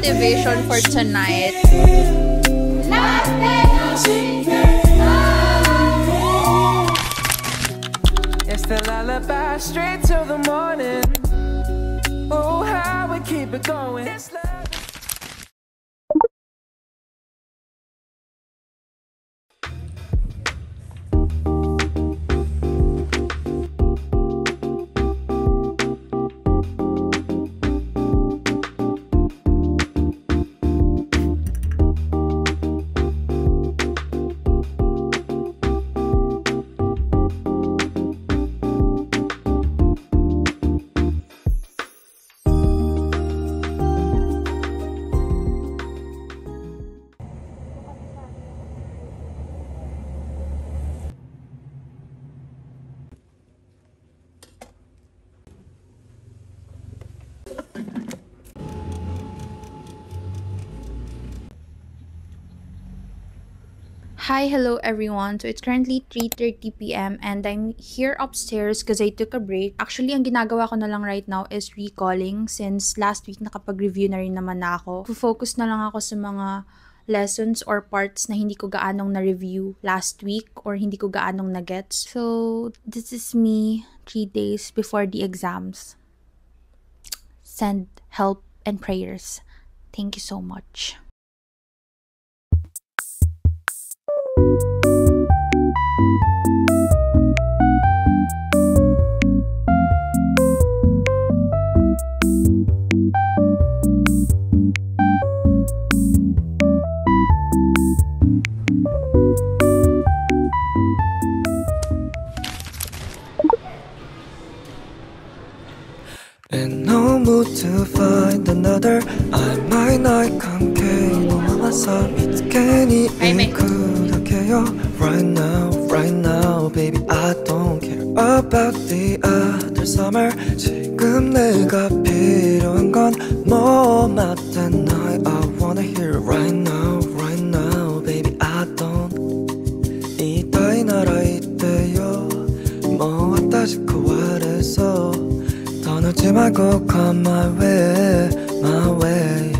motivation for tonight. It's the lullaby straight till the morning. Oh, how we keep it going. Hi, hello everyone. So it's currently 3:30 p.m. and I'm here upstairs because I took a break. Actually, ang ginagawa ko na lang right now is recalling since last week nakapag-review na rin naman na ako. Focus na lang ako sa mga lessons or parts na hindi ko gaanong na-review last week or hindi ko gaanong na-gets. So this is me 3 days before the exams. Send help and prayers. Thank you so much. And no mood to find another. I might not come mamasa it's 괜히 이끌어게요. Right now, baby, I don't care about the other summer. 지금 내가 필요한 건 뭐 맞든 I wanna hear it right now, baby, I don't. 이 따윈 알아있대요. 뭐 왔다 싶고 말해서 떠나지 말고 come my way.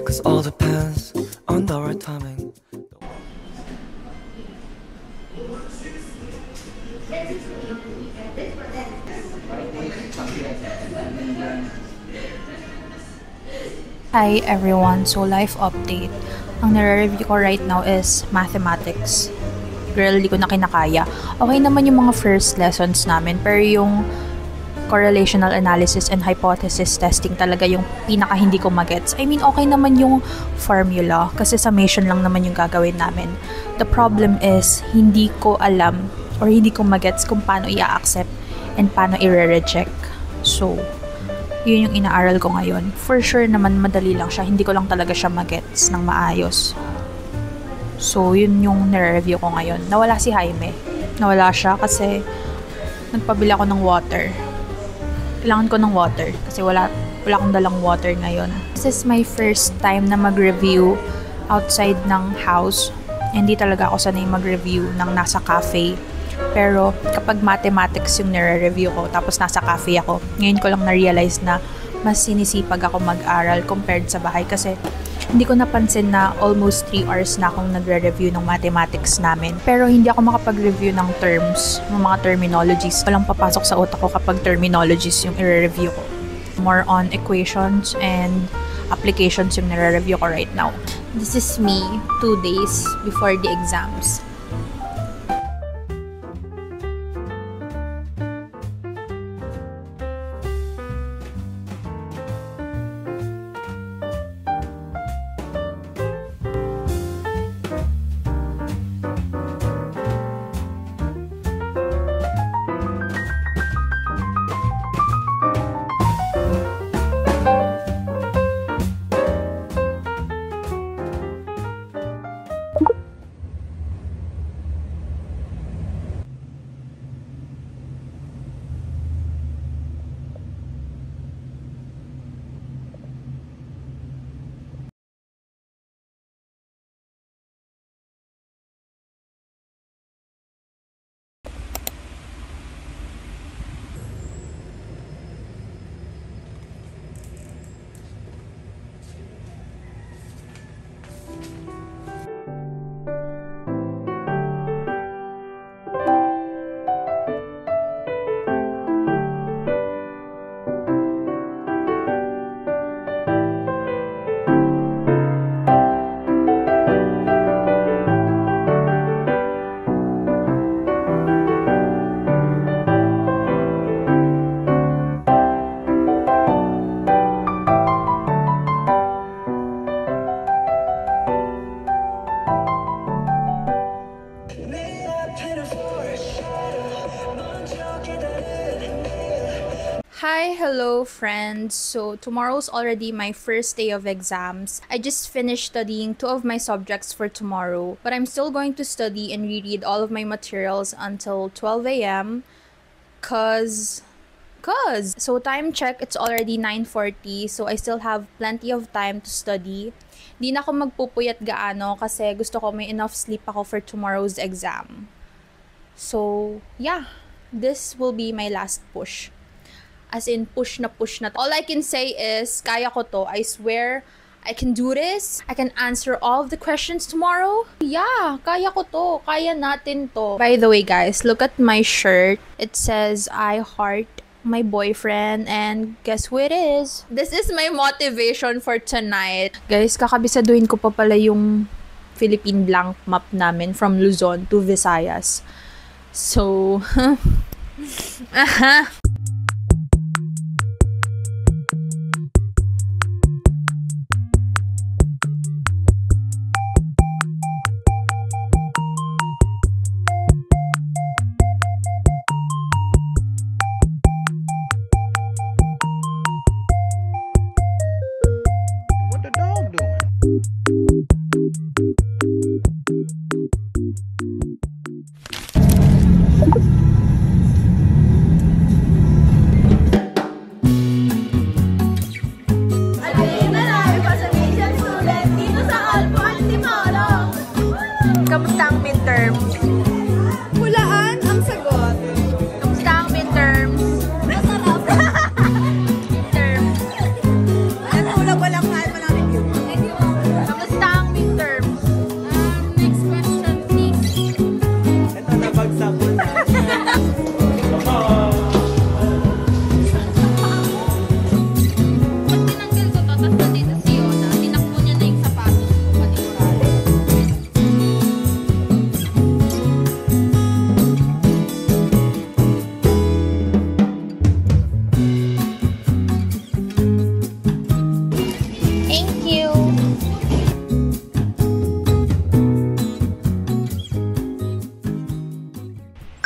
Cause all depends on the right timing. Hi everyone, so life update. Ang nare-review ko right now is mathematics. Girl, di ko na kinakaya. Okay naman yung mga first lessons namin, pero yung correlational analysis and hypothesis testing talaga yung pinaka hindi ko magets. I mean, okay naman yung formula kasi summation lang naman yung gagawin namin. The problem is, hindi ko alam or hindi ko magets kung paano i-accept and paano i-reject. So, yun yung inaaral ko ngayon. For sure naman madali lang siya, hindi ko lang talaga siya magets ng maayos. So, yun yung nire-review ko ngayon. Nawala si Jaime. Nawala siya kasi nagpabili ako ng water. Kailangan ko ng water kasi wala akong dalang water ngayon. This is my first time na mag-review outside ng house. Hindi talaga ako sanay mag-review ng nasa cafe. Pero kapag mathematics yung nire-review ko tapos nasa cafe ako, ngayon ko lang na-realize na mas sinisipag ako mag-aral compared sa bahay kasi hindi ko napansin na almost 3 hours na akong nagre-review ng mathematics namin. Pero hindi ako makapag-review ng terms, ng mga terminologies. Walang papasok sa utak ko kapag terminologies yung i-review ko. More on equations and applications yung nire-review ko right now. This is me 2 days before the exams. friends. So tomorrow's already my first day of exams. I just finished studying 2 of my subjects for tomorrow, but I'm still going to study and reread all of my materials until 12 a.m. Cause so time check, it's already 9:40, so I still have plenty of time to study. Di na ako magpupuyat gaano kasi gusto ko may enough sleep ako for tomorrow's exam. So, yeah, this will be my last push. As in, push na. All I can say is, kaya ko to. I swear, I can do this. I can answer all of the questions tomorrow. Yeah, kaya ko to. Kaya natin to. By the way, guys, look at my shirt. It says, I heart my boyfriend, and guess who it is? This is my motivation for tonight. Guys, kakabisaduhin ko pa pala yung Philippine blank map namin from Luzon to Visayas. So, aha. What the dog doing? Kamusta ang midterms? Hulaan ang sagot. Kamusta ang midterms? Masarap. Midterms. Natulog ko lang kahit walang review. Kamusta ang midterms? Next question, please. Ito na bagsak mo na. Pag tinanggal ko to, tapos nandito si Yona, tinakbo niya na yung sapatos ko, panigurado. Thank you.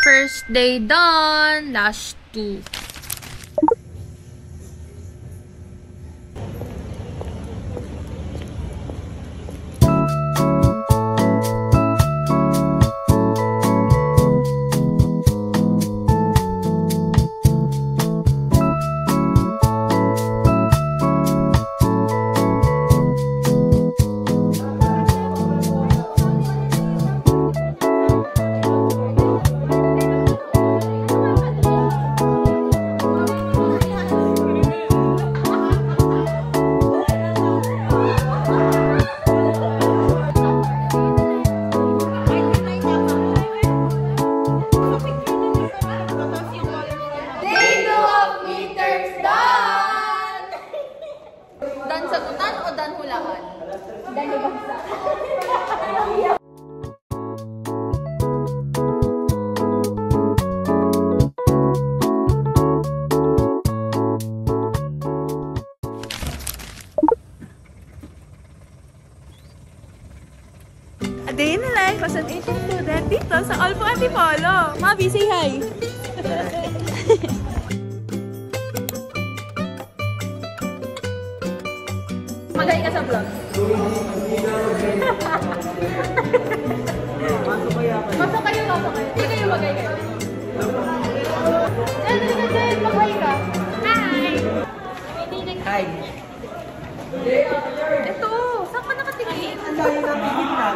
First day done. Last 2. Dan sagutan o dan hulaan? Dan bagsa. A day in the life as an Asian student dito sa Alpo Antipolo. Mabi, say hi! Magay ka sa vlog. Pasok kayo. Hindi kayo magay kayo. Jen, magay ka. Hi! Hi. Ito, saan ka nakatingin? Ang layo ng tigil na.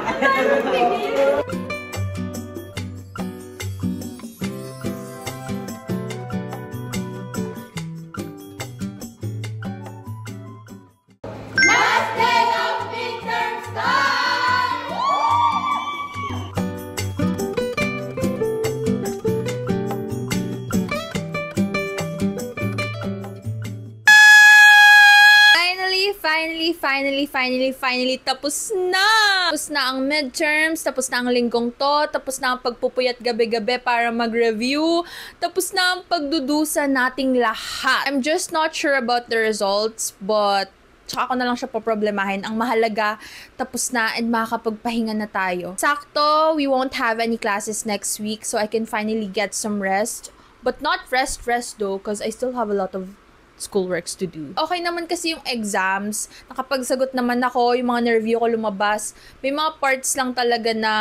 Finally, tapos na! Tapos na ang midterms, tapos na ang linggong to, tapos na ang pagpupuyat gabi-gabi para mag-review, tapos na ang pagdudusa nating lahat. I'm just not sure about the results, but tsaka ko na lang siya poproblemahin. Ang mahalaga, tapos na and makakapagpahinga na tayo. Sakto, we won't have any classes next week, so I can finally get some rest. But not rest though, because I still have a lot of schoolworks to do. Okay naman kasi yung exams. Nakapagsagot naman ako, yung mga nervyo ko lumabas. May mga parts lang talaga na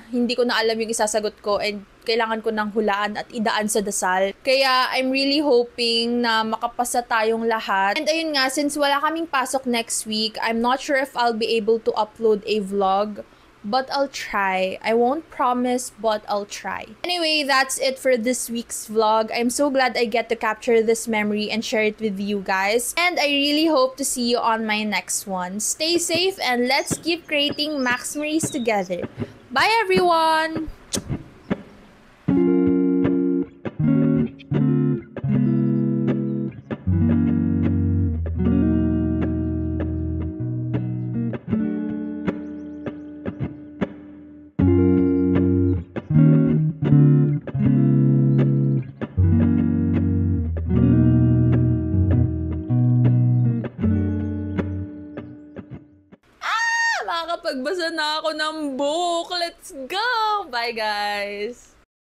hindi ko na alam yung isasagot ko and kailangan ko ng hulaan at idaan sa dasal. Kaya I'm really hoping na makapasa tayong lahat. And ayun nga, since wala kaming pasok next week, I'm not sure if I'll be able to upload a vlog. But I'll try. I won't promise, but I'll try. Anyway, that's it for this week's vlog. I'm so glad I get to capture this memory and share it with you guys. And I really hope to see you on my next one. Stay safe and let's keep creating Max memories together. Bye everyone! Makakapagbasa na ako ng book. Let's go! Bye, guys!